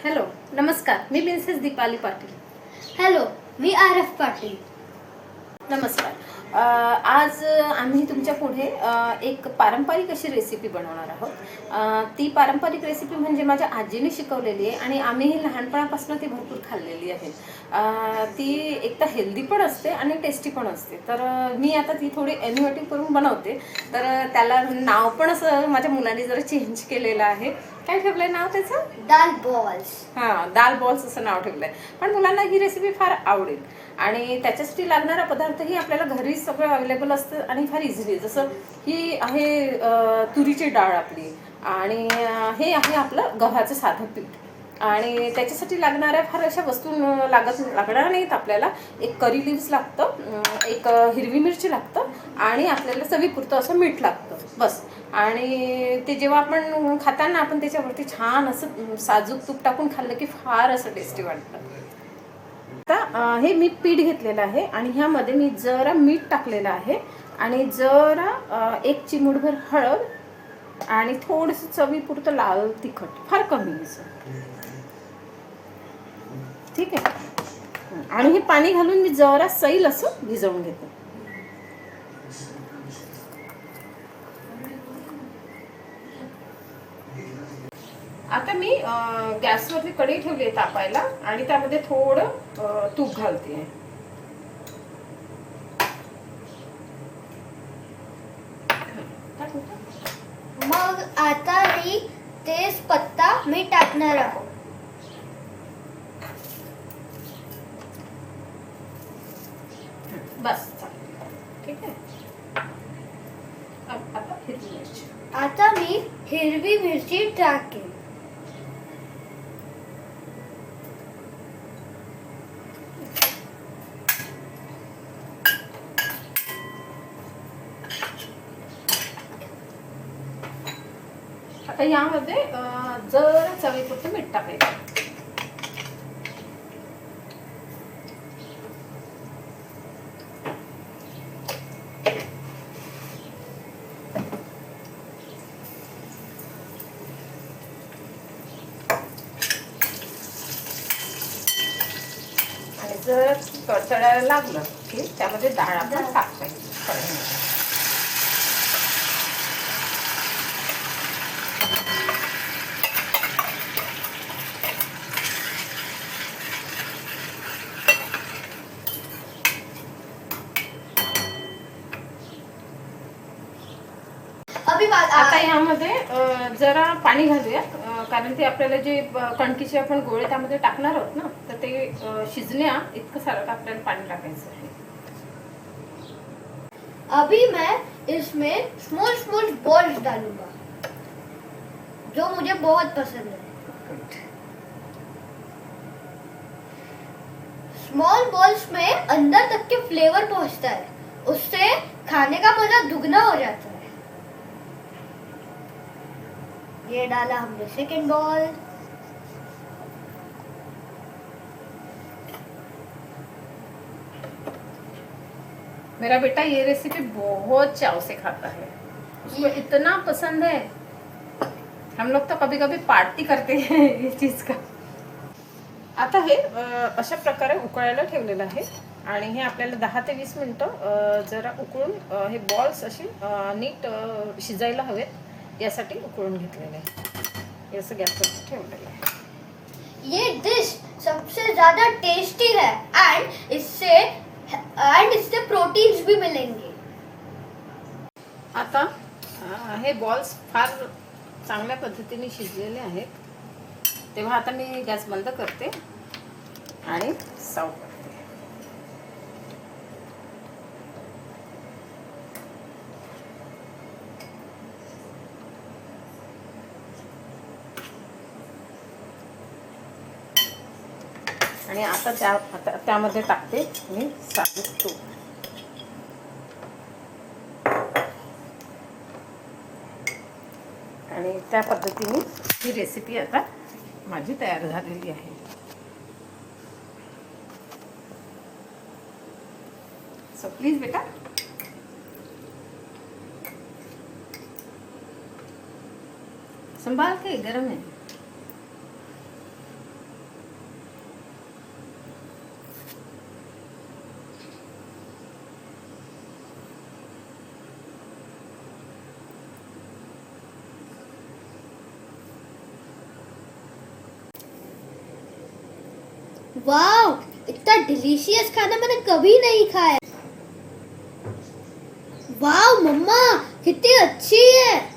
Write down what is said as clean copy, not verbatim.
Hello, नमस्कार. मी princess Deepali Patil. Hello, मी आरफ पाटील. नमस्कार. आज आम्ही तुमच्या पुढे एक पारंपरिक अशी रेसिपी बनवणार आहोत. ती पारंपरिक रेसिपी म्हणजे माझ्या आजीने शिकवलेली आहे आणि आम्हीही लहानपणापासून ती भरपूर खाल्लेली आहे. ती एक तर हेल्दी पण असते आणि टेस्टी पण असते. तर मी आता ती थोडी इनोव्हेटिव्ह करून बनवते. तर त्याला नाव पण असं माझ्या मुलांनी जरा चेंज केलेलं आहे. काय ठेवलंय नाव त्याचं? दाल बॉल्स. हां, दाल बॉल्स असं नाव ठेवलंय. पण मुलांना ही रेसिपी फार आवडेल आणि त्याच्यासाठी लागणारा पदार्थही आपल्याला घरी सगळं अवेलेबल असतं आणि फार इझिली. जसं ही आहे तुरीची डाळ आपली आणि हे आहे आपलं गव्हाचं साधं पीठ आणि त्याच्यासाठी लागणाऱ्या फार अशा वस्तू लागणार नाहीत आपल्याला. एक करी लिव्स लागतं, एक हिरवी मिरची लागतं आणि आपल्याला चवीपुरतं असं मीठ लागतं बस. आणि ते जेव्हा आपण खाताना आपण त्याच्यावरती छान असं साजूक तूप टाकून खाल्लं की फार असं टेस्टी वाटतं. आता हे मी पीठ घेतलेलं आहे आणि ह्यामध्ये मी जरा मीठ टाकलेलं आहे आणि जरा एक चिमूटभर हळद आणि थोडंसं चवीपुरतं लाल तिखट, फार कमी असं. ठीक आहे. आणि हे पाणी घालून मी जरा सैल असं भिजवून घेते. आता मी गॅसवरती कढई ठेवली आहे तापायला आणि त्यामध्ये थोडं तूप घालते. मग आता ही तेजपत्ता मी टाकणार आहोत. बस ठीक आहे. आता हिरवी मिरची. आता मी हिरवी मिरची टाकेन. आता यामध्ये जरा चवीपुरतं मीठ टाकायचं. आणि जर तडतडायला लागलं की त्यामध्ये डाळ आपण टाकायची. आता यामध्ये जरा पाणी घालूया कारण ते आपल्याला जे कणकीचे आपण गोळे त्यामध्ये टाकणार आहोत ना, तर ते शिजण्या इतकं सारं आपल्याला पाणी टाकायचं आहे. अभी मैं इसमें स्मॉल स्मॉल बॉल्स डालूंगा जो मुझे बहुत पसंद है. स्मॉल बॉल्स में अंदर तक के फ्लेवर पहुंचता है, उससे खाने का मजा दुगना हो जाता है. ये डाला हमने सेकेंड बॉल. मेरा बेटा ये रेसिपी बहुत चाव से खाता है, उसको इतना पसंद है. हम लोग तो कभी कभी पार्टी करते हैं ये चीज का. आता हे अशा प्रकारे उकळायला ठेवलेलं आहे आणि हे आपल्याला 10 ते 20 मिनिटं जरा उकळून हे बॉल्स असे नीट शिजायला हवेत यासाठी उकळून घेतलेले आहे. हे असं गॅसवर ठेवलेलं आहे. ये डिश सबसे ज्यादा टेस्टी है एंड इससे प्रोटीन्स भी मिलेंगे. आता हे बॉल्स फार चांगल्या पद्धतीने शिजलेले आहेत. तेव्हा आता मी गॅस बंद करते आणि सर्व करते. आणि आता त्यामध्ये टाकते मी साजूक तूप. आणि त्या पद्धतीने ही रेसिपी आता माझी तयार झालेली आहे. सो प्लीज बेटा संभाल के, गरम है. वाओ, इतना डिलीशियस खाना मैंने कभी नहीं खाया। वाओ मम्मा, कितनी अच्छी है।